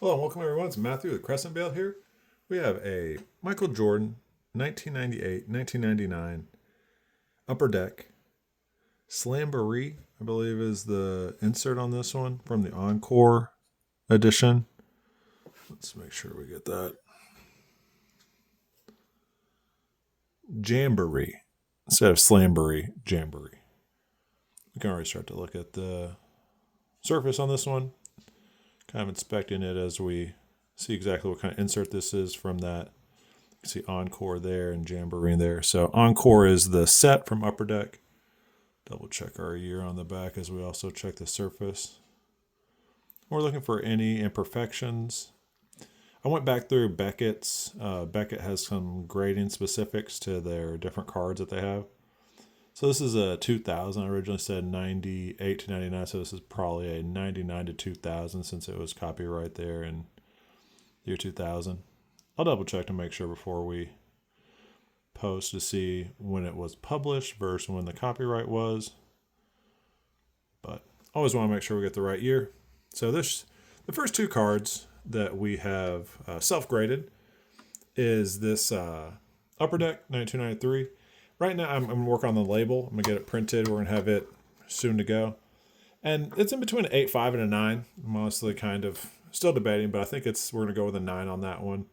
Hello and welcome everyone. It's Matthew with Crescent Vale here. We have a Michael Jordan 1998-1999 Upper Deck Jamboree, I believe is the insert on this one from the Encore edition. Let's make sure we get that. Jamboree instead of Slamboree, Jamboree. We can already start to look at the surface on this one. Kind of inspecting it as we see exactly what kind of insert this is from that. You can see Encore there and Jamboree there. So Encore is the set from Upper Deck. Double check our year on the back as we also check the surface. We're looking for any imperfections. I went back through Beckett's. Beckett has some grading specifics to their different cards that they have. So this is a 2000. I originally said 98 to 99, so this is probably a 99 to 2000 since it was copyright there in year 2000. I'll double check to make sure before we post to see when it was published versus when the copyright was. But always want to make sure we get the right year. So the first two cards that we have self-graded is this Upper Deck 1993. Right now, I'm going to work on the label. I'm going to get it printed. We're going to have it soon to go. And it's in between an 8.5 and a 9. I'm honestly kind of still debating, but I think we're going to go with a 9 on that one.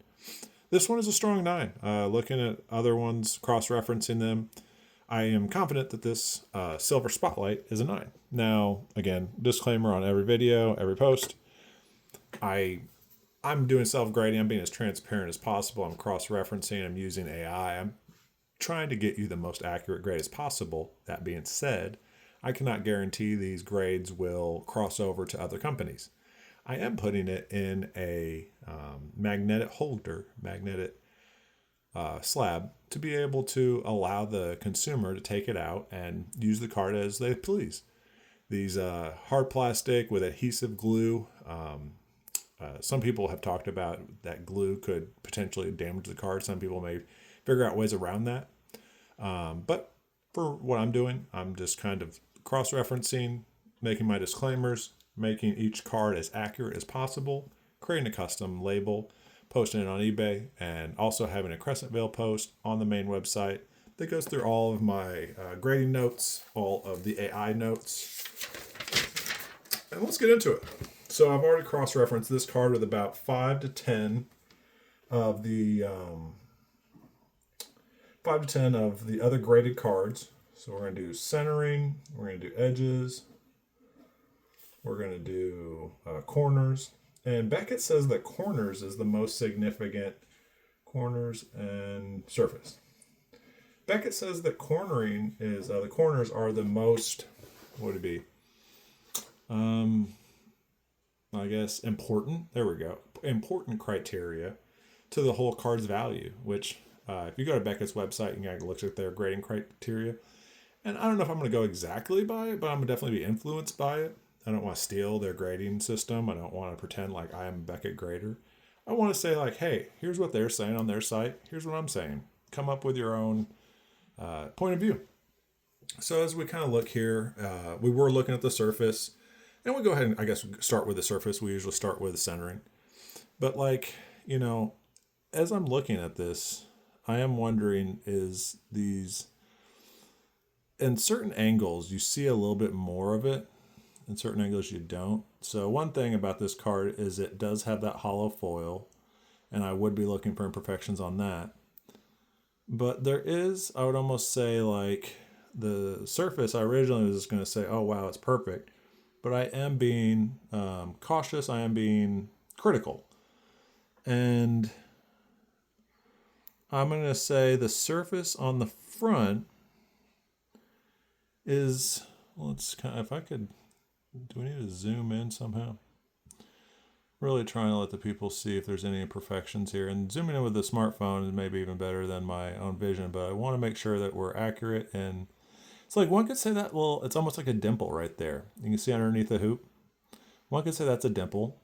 This one is a strong 9. Looking at other ones, cross-referencing them, I am confident that this Silver Spotlight is a 9. Now, again, disclaimer on every video, every post. I'm doing self-grading. I'm being as transparent as possible. I'm cross-referencing. I'm using AI. I'm trying to get you the most accurate grade as possible. That being said, I cannot guarantee these grades will cross over to other companies. I am putting it in a magnetic slab to be able to allow the consumer to take it out and use the card as they please. These hard plastic with adhesive glue. Some people have talked about that glue could potentially damage the card. Some people may figure out ways around that. But for what I'm doing, I'm just kind of cross-referencing, making my disclaimers, making each card as accurate as possible, creating a custom label, posting it on eBay, and also having a Crescent Vale post on the main website that goes through all of my grading notes, all of the AI notes. And let's get into it. So I've already cross-referenced this card with about 5 to 10 of the 5 to 10 of the other graded cards. So we're going to do centering, we're going to do edges, we're going to do corners. And Beckett says that corners is the most significant, corners and surface. Beckett says that cornering is, the corners are the most, what would it be? I guess important, there we go, important criteria to the whole card's value, which if you go to Beckett's website, you can look at their grading criteria. And I don't know if I'm going to go exactly by it, but I'm going to definitely be influenced by it. I don't want to steal their grading system. I don't want to pretend like I am a Beckett grader. I want to say like, hey, here's what they're saying on their site. Here's what I'm saying. Come up with your own point of view. So as we kind of look here, we were looking at the surface. And we'll go ahead and, I guess, start with the surface. We usually start with the centering. But like, as I'm looking at this, I am wondering is these, in certain angles, you see a little bit more of it. In certain angles, you don't. So one thing about this card is it does have that hollow foil, and I would be looking for imperfections on that. But there is, I would almost say, like, the surface, I originally was just going to say, oh, wow, it's perfect. But I am being cautious. I am being critical. And I'm going to say the surface on the front is, well, it's kind of, if I could, do we need to zoom in somehow? Really trying to let the people see if there's any imperfections here. And zooming in with the smartphone is maybe even better than my own vision, but I want to make sure that we're accurate. And it's like one could say that, well, it's almost like a dimple right there. You can see underneath the hoop. One could say that's a dimple.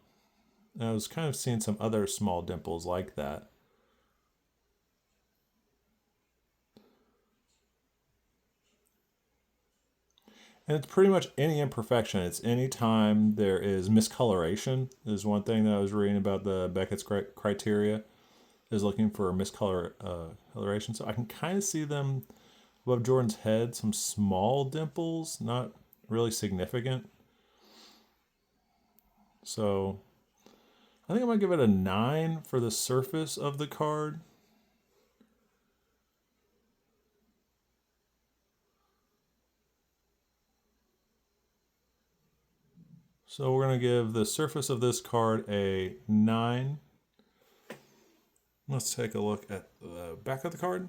And I was kind of seeing some other small dimples like that. And it's pretty much any imperfection. It's any time there is miscoloration. Is one thing that I was reading about the Beckett's criteria, is looking for coloration. So I can kind of see them above Jordan's head, some small dimples, not really significant. So I think I'm going to give it a 9 for the surface of the card. So we're going to give the surface of this card a 9. Let's take a look at the back of the card.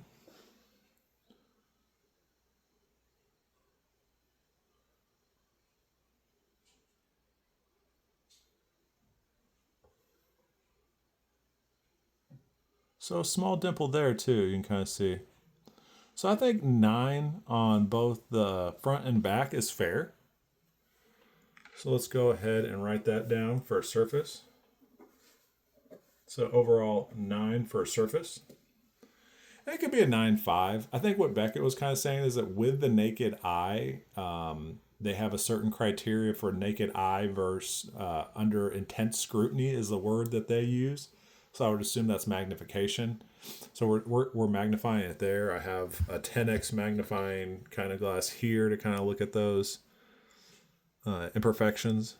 So a small dimple there too, you can kind of see. So I think 9 on both the front and back is fair. So let's go ahead and write that down for surface. So overall 9 for surface. And it could be a 9.5. I think what Beckett was kind of saying is that with the naked eye, they have a certain criteria for naked eye versus under intense scrutiny is the word that they use. So I would assume that's magnification. So we're magnifying it there. I have a 10x magnifying kind of glass here to kind of look at those imperfections.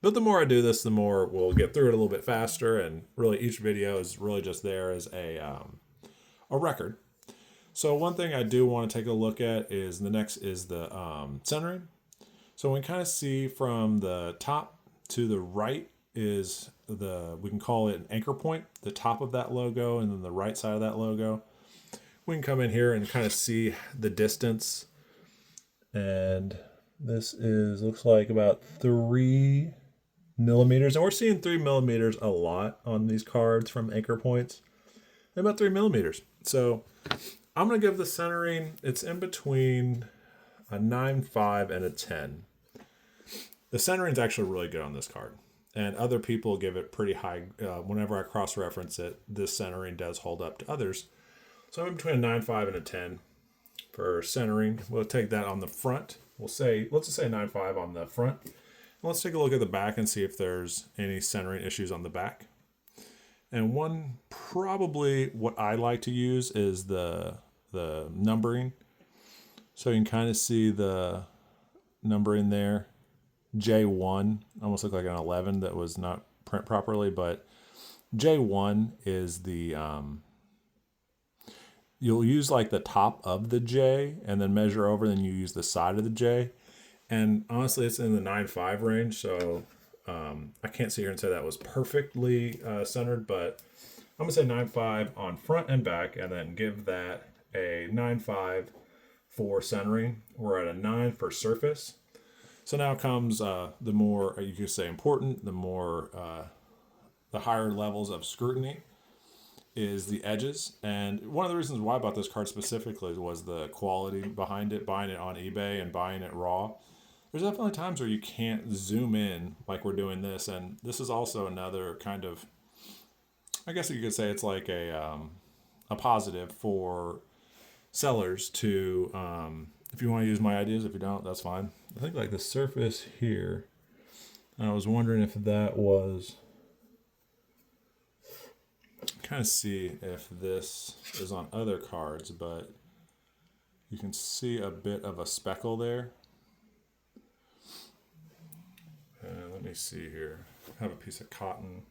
But the more I do this, the more we'll get through it a little bit faster. And really each video is really just there as a record. So one thing I do want to take a look at is the next is the centering. So we can kind of see from the top to the right is we can call it an anchor point, the top of that logo, and then the right side of that logo. We can come in here and kind of see the distance. And this looks like about 3 millimeters. And we're seeing 3 millimeters a lot on these cards from anchor points. They're about 3 millimeters. So I'm going to give the centering, it's in between a 9.5 and a 10. The centering is actually really good on this card. And other people give it pretty high. Whenever I cross-reference it, this centering does hold up to others. So I'm in between a 9.5 and a 10 for centering. We'll take that on the front. Let's just say 9.5 on the front. And let's take a look at the back and see if there's any centering issues on the back. And one, probably what I like to use is the numbering. So you can kind of see the numbering there. J1 almost looked like an 11 that was not print properly, but J1 is the you'll use like the top of the J and then measure over, then you use the side of the J. And honestly, it's in the 9.5 range, so I can't sit here and say that was perfectly centered, but I'm going to say 9.5 on front and back, and then give that a 9.5 for centering. We're at a 9 for surface. So now comes the more, you could say important, the higher levels of scrutiny is the edges. And one of the reasons why I bought this card specifically was the quality behind it, buying it on eBay and buying it raw. There's definitely times where you can't zoom in like we're doing this. And this is also another kind of, I guess you could say it's like a positive for sellers to, if you want to use my ideas, if you don't, that's fine. I think like the surface here, I was wondering if that was, kind of see if this is on other cards, but you can see a bit of a speckle there. And let me see here. I have a piece of cotton.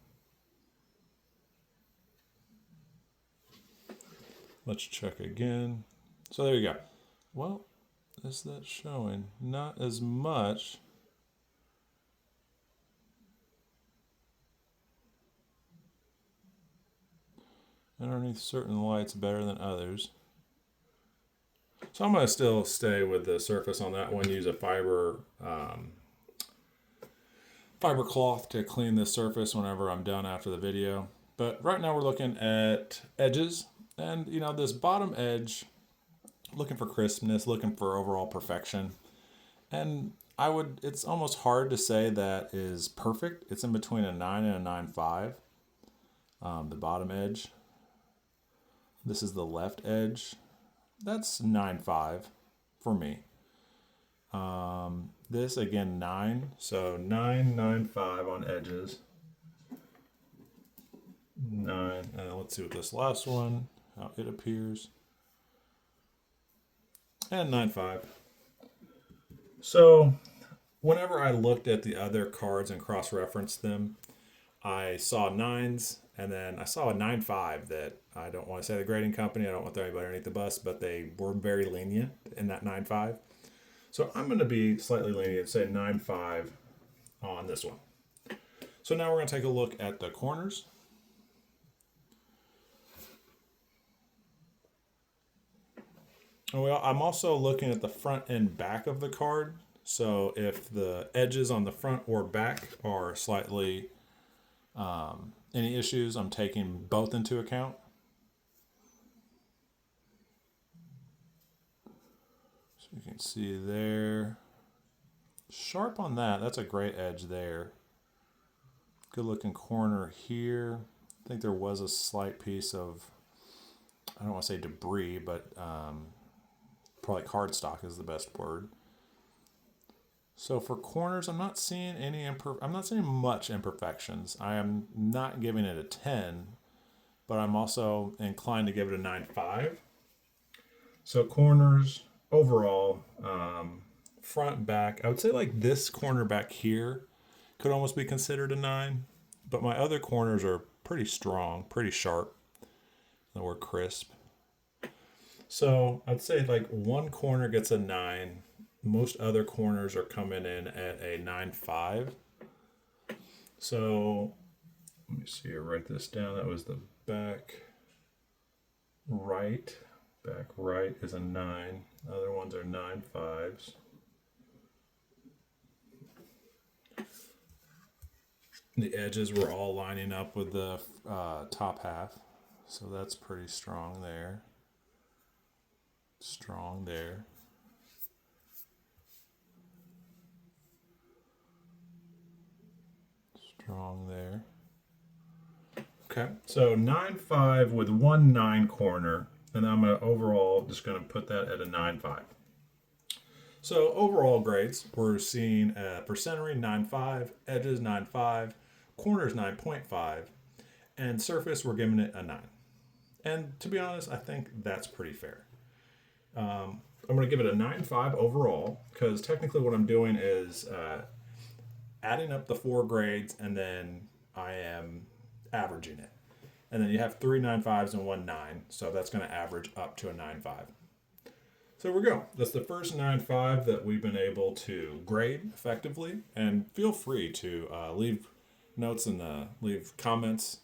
Let's check again. So there you go. Well, is that showing? Not as much. Underneath certain lights better than others. So I'm going to still stay with the surface on that one. Use a fiber cloth to clean the surface whenever I'm done after the video. But right now we're looking at edges. And, you know, this bottom edge, looking for crispness, looking for overall perfection. And it's almost hard to say that is perfect. It's in between a 9 and a 9.5. The bottom edge. This is the left edge. that's 9.5 for me. This again 9, so 9.95 on edges. 9, and let's see what this last one, how it appears. And 9.5. So whenever I looked at the other cards and cross-referenced them, I saw 9s, and then I saw a 9.5 that I don't want to say the grading company, I don't want to throw anybody underneath the bus, but they were very lenient in that 9.5. So I'm going to be slightly lenient, say 9.5 on this one. So now we're going to take a look at the corners. I'm also looking at the front and back of the card. So if the edges on the front or back are slightly any issues, I'm taking both into account. So you can see there, sharp on that. That's a great edge there. Good looking corner here. I think there was a slight piece of, I don't want to say debris, but probably cardstock is the best word. So for corners, I'm not seeing much imperfections. I am not giving it a 10, but I'm also inclined to give it a 9.5. So corners overall, front, back, I would say like this corner back here could almost be considered a 9, but my other corners are pretty strong, pretty sharp, and we're crisp. So I'd say like one corner gets a 9. Most other corners are coming in at a 9.5. So let me see here, write this down. That was the back right. Back right is a 9. Other ones are 9.5s. The edges were all lining up with the top half. So that's pretty strong there. Strong there. Strong there. Okay, so 9.5 with 1 9 corner, and I'm overall just going to put that at a 9.5. So overall grades, we're seeing percentering 9.5, edges 9.5, corners 9.5, and surface we're giving it a 9. And to be honest, I think that's pretty fair. I'm going to give it a 9.5 overall, because technically what I'm doing is adding up the 4 grades, and then I am averaging it. And then you have 3 9.5s and 1 9, so that's going to average up to a 9.5. So we go. That's the first 9.5 that we've been able to grade effectively. And feel free to leave notes and leave comments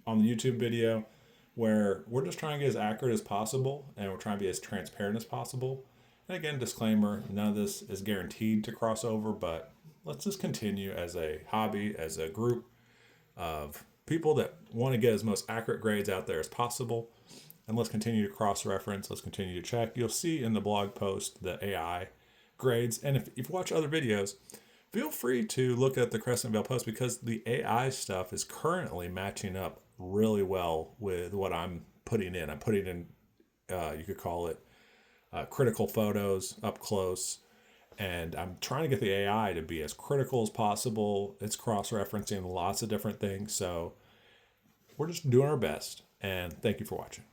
on the YouTube video, where we're just trying to get as accurate as possible, and we're trying to be as transparent as possible. And again, disclaimer, none of this is guaranteed to cross over, but let's just continue as a hobby, as a group of people that want to get as most accurate grades out there as possible. And let's continue to cross-reference. Let's continue to check. You'll see in the blog post the AI grades. And if you watch other videos, feel free to look at the Crescent Vale post, because the AI stuff is currently matching up really well with what I'm putting in. I'm putting in, you could call it critical photos up close. And I'm trying to get the AI to be as critical as possible. It's cross-referencing lots of different things. So we're just doing our best. And thank you for watching.